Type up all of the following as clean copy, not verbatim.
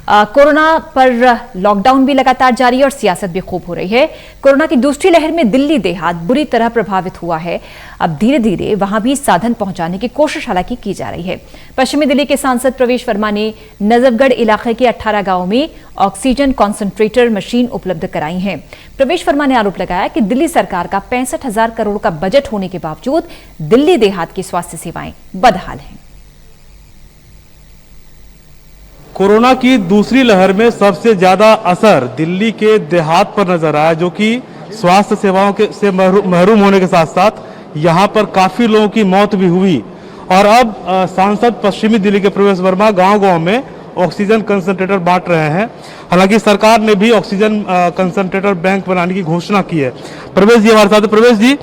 Corona पर lockdown भी लगातार जारी है और सियासत भी खूब हो रही है। कोरोना की दूसरी लहर में दिल्ली देहात बुरी तरह प्रभावित हुआ है। अब धीरे धीरे वहां भी साधन पहुंचाने की कोशिश हालांकि की जा रही है। पश्चिमी दिल्ली के सांसद प्रवेश वर्मा ने नजफगढ़ इलाके के 18 गांवों में ऑक्सीजन कॉन्सेंट्रेटर मशीन उपलब्ध कराई है। प्रवेश वर्मा ने आरोप लगाया कि दिल्ली सरकार का 65,000 करोड़ का बजट होने के बावजूद दिल्ली देहात की स्वास्थ्य सेवाएं बदहाल हैं। कोरोना की दूसरी लहर में सबसे ज्यादा असर दिल्ली के देहात पर नजर आया, जो कि स्वास्थ्य सेवाओं से महरूम होने के साथ साथ यहां पर काफी लोगों की मौत भी हुई। और अब सांसद पश्चिमी दिल्ली के प्रवेश वर्मा गांव-गांव में ऑक्सीजन कंसंट्रेटर बांट रहे हैं। हालांकि सरकार ने भी ऑक्सीजन कंसंट्रेटर बैंक बनाने की घोषणा की है। प्रवेश जी हमारे साथ। प्रवेश जी,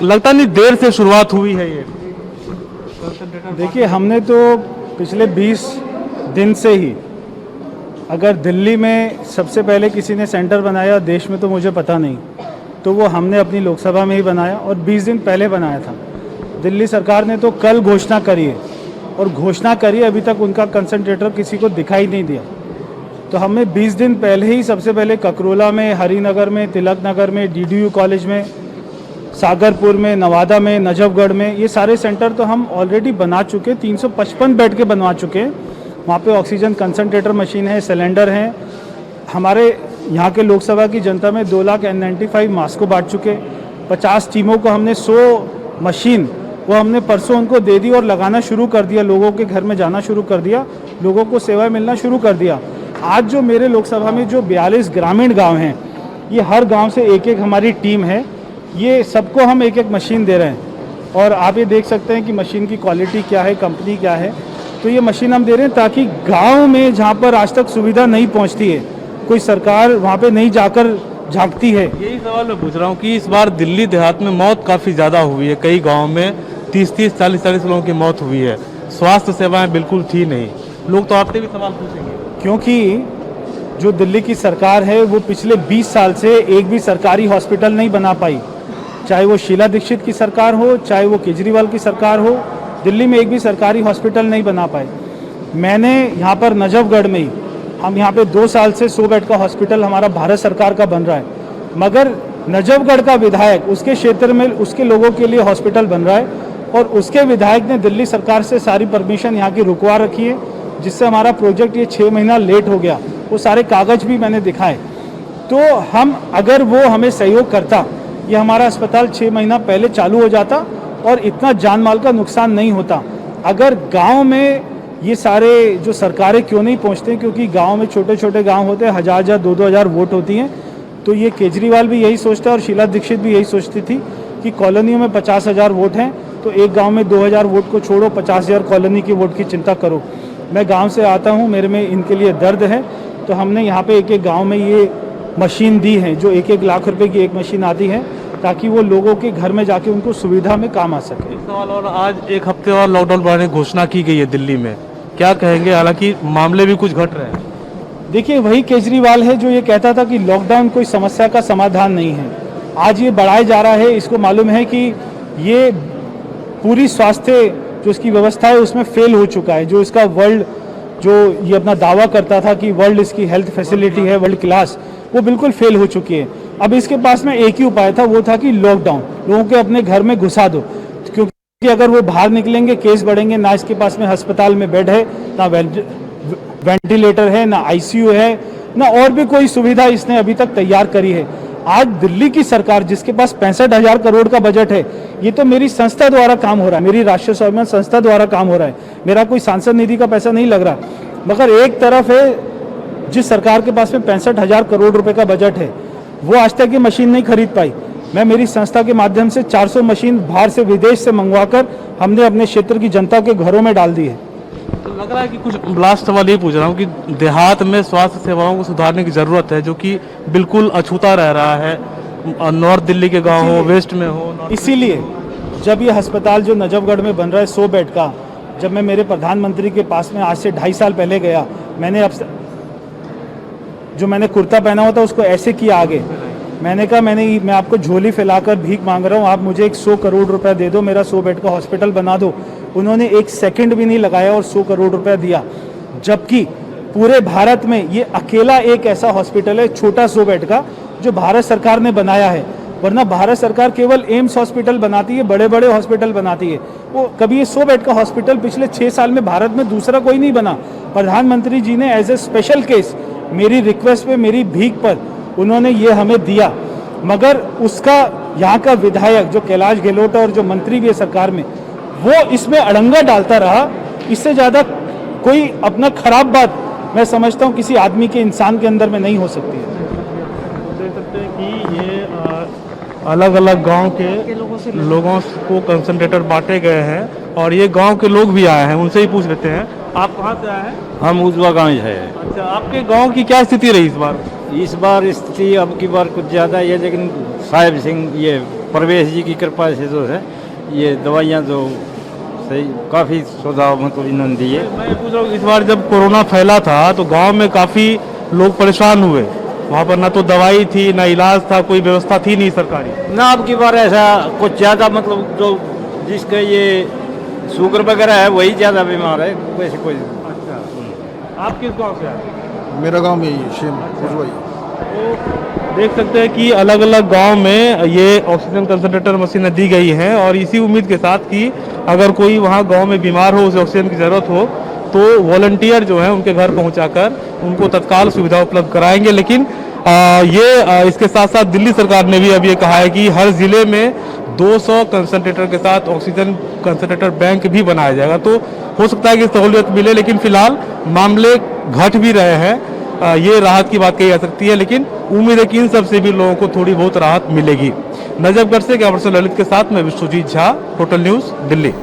लगता नहीं देर से शुरुआत हुई है ये कंसंट्रेटर? देखिए, हमने तो पिछले 20 दिन से ही, अगर दिल्ली में सबसे पहले किसी ने सेंटर बनाया देश में तो मुझे पता नहीं, तो वो हमने अपनी लोकसभा में ही बनाया और 20 दिन पहले बनाया था। दिल्ली सरकार ने तो कल घोषणा करी है और घोषणा करी, अभी तक उनका कंसंट्रेटर किसी को दिखाई नहीं दिया। तो हमने 20 दिन पहले ही सबसे पहले ककरोला में, हरिनगर में, तिलक नगर में, DDU कॉलेज में, सागरपुर में, नवादा में, नजफगढ़ में, ये सारे सेंटर तो हम ऑलरेडी बना चुके। 355 बेड के बनवा चुके हैं। वहाँ पे ऑक्सीजन कंसंट्रेटर मशीन है, सिलेंडर हैं। हमारे यहाँ के लोकसभा की जनता में 2,95,000 मास्क को बांट चुके। 50 टीमों को हमने 100 मशीन वो हमने परसों उनको दे दी और लगाना शुरू कर दिया। लोगों के घर में जाना शुरू कर दिया, लोगों को सेवा मिलना शुरू कर दिया। आज जो मेरे लोकसभा में जो 42 ग्रामीण गाँव हैं, ये हर गाँव से एक एक हमारी टीम है। ये सबको हम एक एक मशीन दे रहे हैं और आप ये देख सकते हैं कि मशीन की क्वालिटी क्या है, कंपनी क्या है। तो ये मशीन हम दे रहे हैं ताकि गांव में जहां पर आज तक सुविधा नहीं पहुंचती है, कोई सरकार वहां पे नहीं जाकर झांकती है। यही सवाल मैं पूछ रहा हूं कि इस बार दिल्ली देहात में मौत काफ़ी ज़्यादा हुई है। कई गाँव में 30-30, 40-40 लोगों की मौत हुई है। स्वास्थ्य सेवाएं बिल्कुल थी नहीं। लोग तो आपसे भी सवाल पूछेंगे, क्योंकि जो दिल्ली की सरकार है वो पिछले 20 साल से एक भी सरकारी हॉस्पिटल नहीं बना पाई। चाहे वो शीला दीक्षित की सरकार हो, चाहे वो केजरीवाल की सरकार हो, दिल्ली में एक भी सरकारी हॉस्पिटल नहीं बना पाए। मैंने यहाँ पर नजफगढ़ में ही, हम यहाँ पे 2 साल से 100 बेड का हॉस्पिटल हमारा भारत सरकार का बन रहा है, मगर नजफगढ़ का विधायक, उसके क्षेत्र में उसके लोगों के लिए हॉस्पिटल बन रहा है और उसके विधायक ने दिल्ली सरकार से सारी परमिशन यहाँ की रुकवा रखी है, जिससे हमारा प्रोजेक्ट ये 6 महीना लेट हो गया। वो सारे कागज भी मैंने दिखाए। तो हम, अगर वो हमें सहयोग करता, ये हमारा अस्पताल 6 महीना पहले चालू हो जाता और इतना जान माल का नुकसान नहीं होता। अगर गांव में ये सारे जो सरकारें क्यों नहीं पहुंचते, क्योंकि गांव में छोटे छोटे गांव होते हैं, 1000-1000, 2-2 वोट होती हैं। तो ये केजरीवाल भी यही सोचता है और शीला दीक्षित भी यही सोचती थी कि कॉलोनियों में 50,000 वोट हैं, तो एक गांव में 2000 वोट को छोड़ो, 50,000 कॉलोनी की वोट की चिंता करो। मैं गाँव से आता हूँ, मेरे में इनके लिए दर्द है। तो हमने यहाँ पर एक एक गाँव में ये मशीन दी है, जो 1-1 लाख रुपये की एक मशीन आती है, ताकि वो लोगों के घर में जाके उनको सुविधा में काम आ सके। एक सवाल और, आज 1 हफ्ते और लॉकडाउन बढ़ाने की घोषणा की गई है दिल्ली में, क्या कहेंगे? हालांकि मामले भी कुछ घट रहे हैं। देखिए, वही केजरीवाल है जो ये कहता था कि लॉकडाउन कोई समस्या का समाधान नहीं है। आज ये बढ़ाया जा रहा है। इसको मालूम है कि ये पूरी स्वास्थ्य जो इसकी व्यवस्था है उसमें फेल हो चुका है। जो इसका वर्ल्ड, जो ये अपना दावा करता था कि वर्ल्ड इसकी हेल्थ फैसिलिटी है वर्ल्ड क्लास, वो बिल्कुल फेल हो चुकी है। अब इसके पास में एक ही उपाय था, वो था कि लॉकडाउन, लोगों के अपने घर में घुसा दो, क्योंकि अगर वो बाहर निकलेंगे केस बढ़ेंगे। ना इसके पास में अस्पताल में बेड है, ना वेंटिलेटर है, ना ICU है, ना और भी कोई सुविधा इसने अभी तक तैयार करी है। आज दिल्ली की सरकार, जिसके पास 65,000 करोड़ का बजट है, ये तो मेरी संस्था द्वारा काम हो रहा है, मेरी राष्ट्रीय स्वाभिमान संस्था द्वारा काम हो रहा है, मेरा कोई सांसद निधि का पैसा नहीं लग रहा। मगर एक तरफ है जिस सरकार के पास में 65,000 करोड़ रुपए का बजट है, वो आज तक ये मशीन नहीं खरीद पाई। मैं मेरी संस्था के माध्यम से 400 मशीन बाहर से, विदेश से मंगवाकर हमने अपने क्षेत्र की जनता के घरों में डाल दी है। तो लग रहा है कि कुछ, लास्ट सवाल ये पूछ रहा हूँ कि देहात में स्वास्थ्य सेवाओं को सुधारने की ज़रूरत है, जो कि बिल्कुल अछूता रह रहा है, नॉर्थ दिल्ली के गाँव हो, वेस्ट में हो। इसीलिए जब ये अस्पताल जो नजफगढ़ में बन रहा है 100 बेड का, जब मैं मेरे प्रधानमंत्री के पास में आज से 2.5 साल पहले गया, मैंने अब जो मैंने कुर्ता पहना हुआ था उसको ऐसे किया आगे। मैंने कहा, मैं आपको झोली फैलाकर भीख मांग रहा हूँ, आप मुझे 100 करोड़ रुपया दे दो, मेरा 100 बेड का हॉस्पिटल बना दो। उन्होंने 1 सेकंड भी नहीं लगाया और 100 करोड़ रुपया दिया, जबकि पूरे भारत में ये अकेला एक ऐसा हॉस्पिटल है, छोटा 100 बेड का, जो भारत सरकार ने बनाया है। वरना भारत सरकार केवल एम्स हॉस्पिटल बनाती है, बड़े बड़े हॉस्पिटल बनाती है। वो कभी ये 100 बेड का हॉस्पिटल पिछले 6 साल में भारत में दूसरा कोई नहीं बना। प्रधानमंत्री जी ने एज ए स्पेशल केस, मेरी रिक्वेस्ट पे, मेरी भीख पर उन्होंने ये हमें दिया। मगर उसका यहाँ का विधायक जो कैलाश गहलोत और जो मंत्री भी है सरकार में, वो इसमें अड़ंगा डालता रहा। इससे ज़्यादा कोई अपना खराब बात मैं समझता हूँ किसी आदमी के, इंसान के अंदर में नहीं हो सकती है। देख सकते हैं कि ये अलग अलग गांव के लोगों को कंसंट्रेटर बांटे गए हैं और ये गांव के लोग भी आए हैं, उनसे ही पूछ लेते हैं। आप कहाँ से आए हैं? हम उजवा गाँव है। अच्छा, आपके गांव की क्या स्थिति रही इस बार? स्थिति अब की बार कुछ ज़्यादा है, लेकिन साहिब सिंह, ये परवेश जी की कृपा से जो है ये दवाइयाँ जो सही काफ़ी सुझाव मतलब इन्होंने दिए। मैं पूछ रहा हूँ, इस बार जब कोरोना फैला था तो गांव में काफ़ी लोग परेशान हुए, वहाँ पर ना तो दवाई थी ना इलाज था, कोई व्यवस्था थी नहीं सरकारी। ना अब की बार ऐसा कुछ ज़्यादा मतलब जो जिसका ये शुगर वगैरह है वही ज़्यादा बीमार है, वैसे कोई। अच्छा, आप किस गाँव से आए? मेरा गांव में ही शेम उजवाई। तो देख सकते हैं कि अलग अलग गांव में ये ऑक्सीजन कंसंट्रेटर मशीनें दी गई हैं और इसी उम्मीद के साथ कि अगर कोई वहां गांव में बीमार हो, उसे ऑक्सीजन की ज़रूरत हो, तो वॉलंटियर जो है उनके घर पहुंचाकर उनको तत्काल सुविधा उपलब्ध कराएंगे। लेकिन इसके साथ साथ दिल्ली सरकार ने भी अब ये कहा है कि हर जिले में 200 कंसंट्रेटर के साथ ऑक्सीजन कंसंट्रेटर बैंक भी बनाया जाएगा। तो हो सकता है कि सहूलियत मिले, लेकिन फिलहाल मामले घट भी रहे हैं। ये राहत की बात कही जा सकती है, लेकिन उम्मीद है कि इन सब से भी लोगों को थोड़ी बहुत राहत मिलेगी। नजफगढ़ से कैमरा पर्सन ललित के साथ मैं विश्वजीत झा, टोटल न्यूज़, दिल्ली।